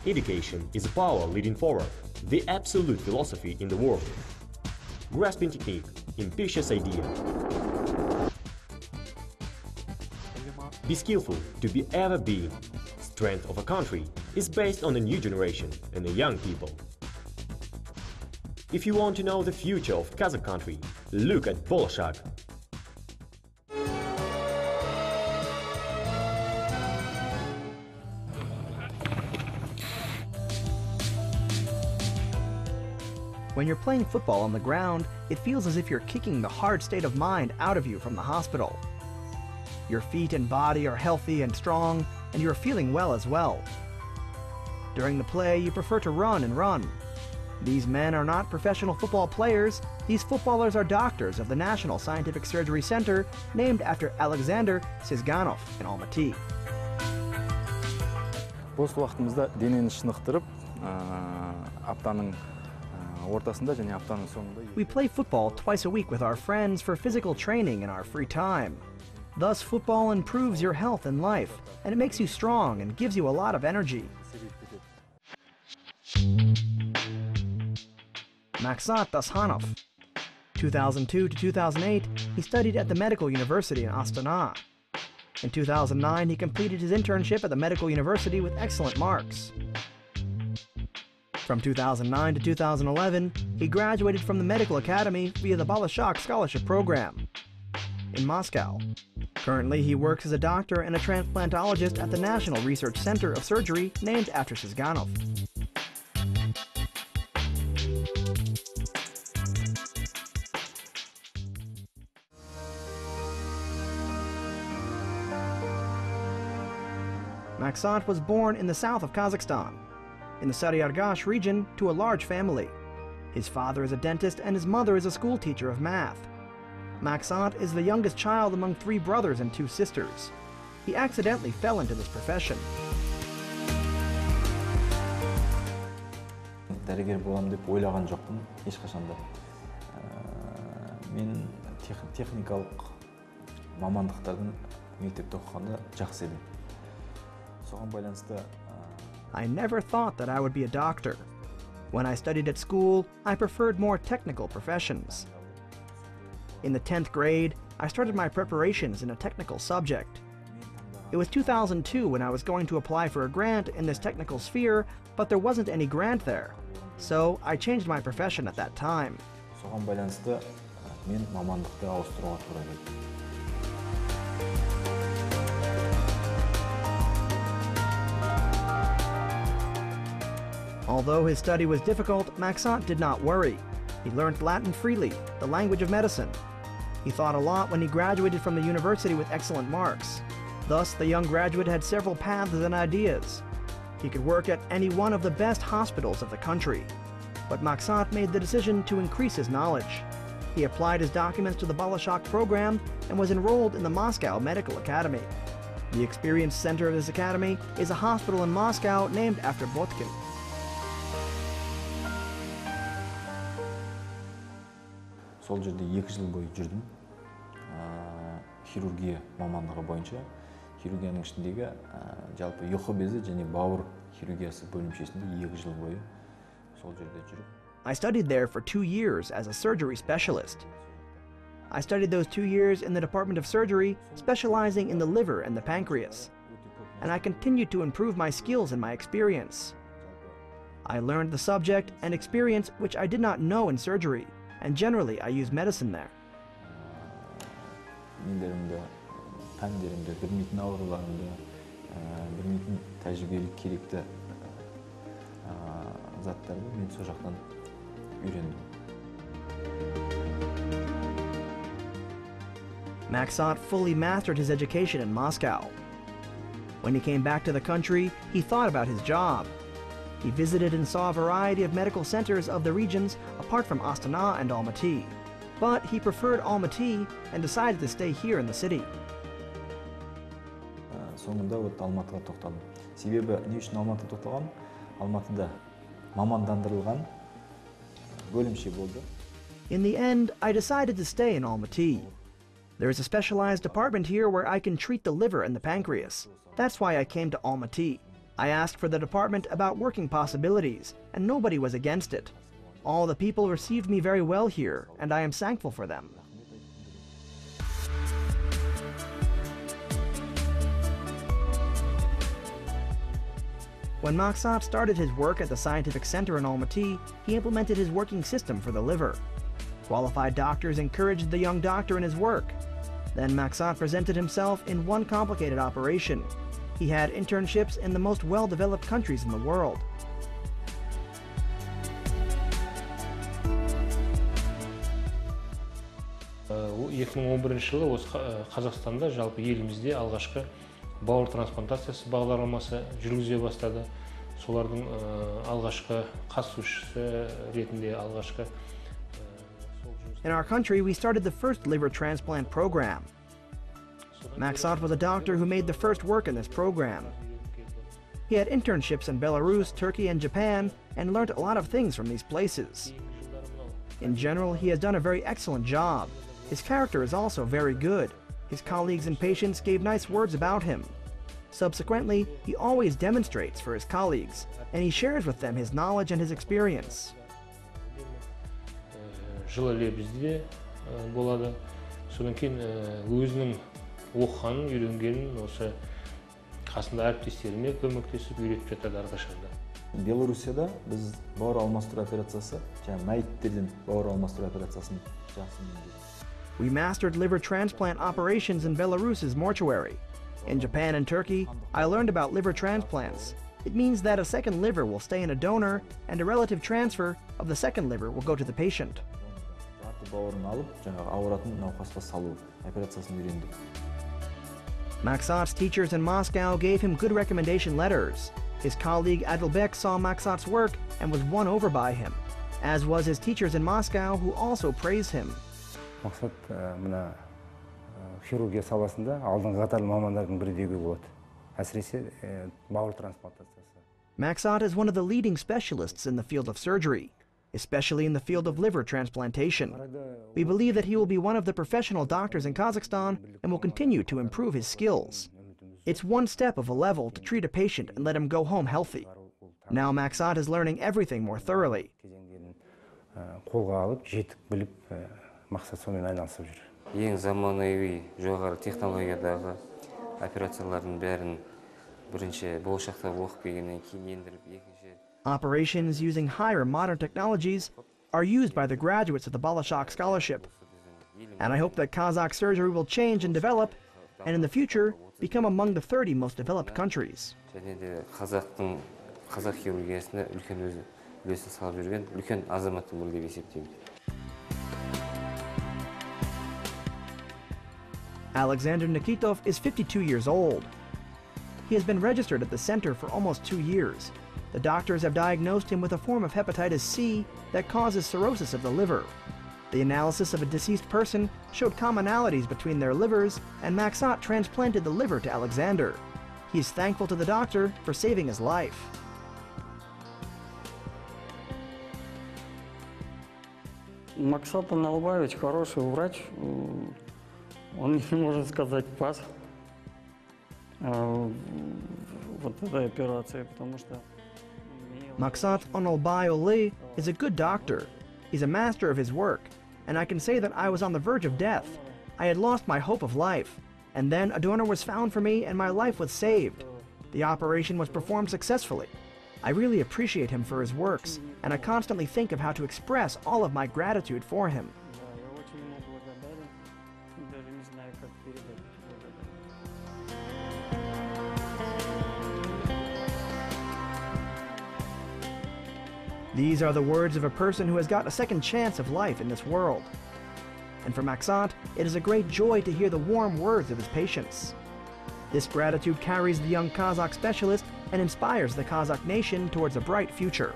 Education is a power leading forward, the absolute philosophy in the world. Grasping technique, ambitious idea. Be skillful to be ever being. Strength of a country is based on the new generation and the young people. If you want to know the future of Kazakh country, look at Bolashak. When you're playing football on the ground, it feels as if you're kicking the hard state of mind out of you from the hospital. Your feet and body are healthy and strong, and you're feeling well as well. During the play, you prefer to run and run. These men are not professional football players. These footballers are doctors of the National Scientific Surgery Center, named after Alexander Syzganov in Almaty. Бос уақытымызда денені шынықтырып, аптаның ортасында және аптаның соңында. We play football twice a week with our friends for physical training in our free time. Thus, football improves your health and life, and it makes you strong and gives you a lot of energy. Maksat Doshanov. 2002 to 2008, he studied at the Medical University in Astana. In 2009, he completed his internship at the Medical University with excellent marks. From 2009 to 2011, he graduated from the Medical Academy via the Bolashak Scholarship Program in Moscow. Currently, he works as a doctor and a transplantologist at the National Research Center of Surgery named after Syzganov. Maksat was born in the south of Kazakhstan, in the Saryargash region, to a large family. His father is a dentist and his mother is a school teacher of math. Maksat is the youngest child among 3 brothers and 2 sisters. He accidentally fell into this profession. Дәрігер боламын деп ойлаған жоқпын ешқашанда. Мен техникалық мамандықтардың мектепте оқығанда жақсы едім. Соған байланысты I never thought that I would be a doctor. When I studied at school, I preferred more technical professions. In the 10th grade, I started my preparations in a technical subject. It was 2002 when I was going to apply for a grant in this technical sphere, but there wasn't any grant there. So I changed my profession at that time. Соған байланысты мен мамандықты ауыстыруға тура келді. Although his study was difficult, Maksat did not worry. He learned Latin freely, the language of medicine. He thought a lot when he graduated from the university with excellent marks. Thus, the young graduate had several paths and ideas. He could work at any one of the best hospitals of the country. But Maksat made the decision to increase his knowledge. He applied his documents to the Bolashak program and was enrolled in the Moscow Medical Academy. The experience center of this academy is a hospital in Moscow named after Botkin. Сол жерде 2 жыл бойы жүрдім. Хирургия мамандығы бойынша. Хирургияның ішіндегі жалпы ұйқы безі және бауыр хирургиясы бөлімшесінде 2 жыл бойы сол жерде жүріп. I studied there for 2 years as a surgery specialist. I studied those 2 years in the Department of Surgery, specializing in the liver and the pancreas. And I continued to improve my skills and my experience. I learned the subject and experience which I did not know in surgery. And generally, I use medicine there. Нелерімді, пәндерімді, білмейтін ауруларымды, білмейтін тәжірибелік керекті заттарды мен сол жақтан үйрендім. Maksat fully mastered his education in Moscow. When he came back to the country, he thought about his job. He visited and saw a variety of medical centers of the regions apart from Astana and Almaty. But he preferred Almaty and decided to stay here in the city. Соңында Алматыға тоқталдым. Себебі не үшін Алматыға тоқталғам? Алматыда мамандандырылған бөлімше болды. In the end, I decided to stay in Almaty. There is a specialized department here where I can treat the liver and the pancreas. That's why I came to Almaty. I asked for the department about working possibilities, and nobody was against it. All the people received me very well here, and I am thankful for them. When Maksat started his work at the Scientific Center in Almaty, he implemented his working system for the liver. Qualified doctors encouraged the young doctor in his work. Then Maksat presented himself in one complicated operation. He had internships in the most well-developed countries in the world. In 2011 жылы осы Қазақстанда жалпы елімізде алғашқы бауыр трансплантациясы бағдарламасы жүргізе бастады. Солардың алғашқы қатысушысы ретінде алғашқы. In our country, we started the first liver transplant program. Maksat was a doctor who made the first work in this program. He had internships in Belarus, Turkey, and Japan, and learned a lot of things from these places. In general, he has done a very excellent job. His character is also very good. His colleagues and patients gave nice words about him. Subsequently, he always demonstrates for his colleagues, and he shares with them his knowledge and his experience. Жылы бізде болады. Содан кейін өзінің оқығанын, үйренгенін осы қасында әріптестеріне көмектесіп үйретіп жатады әрқашанда. Беларусияда біз бауыр алмастыру операциясы, жаңа мәйіттерден бауыр алмастыру операциясын жақсы меңгердік. We mastered liver transplant operations in Belarus's mortuary. In Japan and Turkey, I learned about liver transplants. It means that a second liver will stay in a donor, and a relative transfer of the second liver will go to the patient. Maksat's teachers in Moscow gave him good recommendation letters. His colleague Jibek saw Maksat's work and was won over by him, as was his teachers in Moscow, who also praised him. Maksat mына хирургия саласында алдыңғы қатарлы мамандардың бірі деуге болады. Әсіресе бауыр трансплантациясы. Maksat is one of the leading specialists in the field of surgery, especially in the field of liver transplantation. We believe that he will be one of the professional doctors in Kazakhstan and will continue to improve his skills. It's one step of a level to treat a patient and let him go home healthy. Now Maksat is learning everything more thoroughly. Қолға алып, жетік біліп, Maksat сонымен айналысып жүр. Ең заманауи жоғары технологиядағы операциялардың бәрін бірінші Bolashak'та оқып келгеннен кейін ендіріп екінші. Operations using higher modern technologies are used by the graduates of the Bolashak scholarship. And I hope that Kazakh surgery will change and develop, and in the future become among the 30 most developed countries. Және де қазақ хирургиясына үлкен үлесін салып жүрген үлкен азаматтың бірі деп есептеймін. Alexander Nikitov is 52 years old. He has been registered at the center for almost 2 years. The doctors have diagnosed him with a form of hepatitis C that causes cirrhosis of the liver. The analysis of a deceased person showed commonalities between their livers, and Maksat transplanted the liver to Alexander. He is thankful to the doctor for saving his life. Maksat Analbayevich хороший врач. Он не может сказать пас вот этой операции, потому что Maksat Doshanov is a good doctor. He's a master of his work, and I can say that I was on the verge of death. I had lost my hope of life, and then a donor was found for me and my life was saved. The operation was performed successfully. I really appreciate him for his works, and I constantly think of how to express all of my gratitude for him. These are the words of a person who has got a second chance of life in this world. And for Maksat, it is a great joy to hear the warm words of his patients. This gratitude carries the young Kazakh specialist and inspires the Kazakh nation towards a bright future.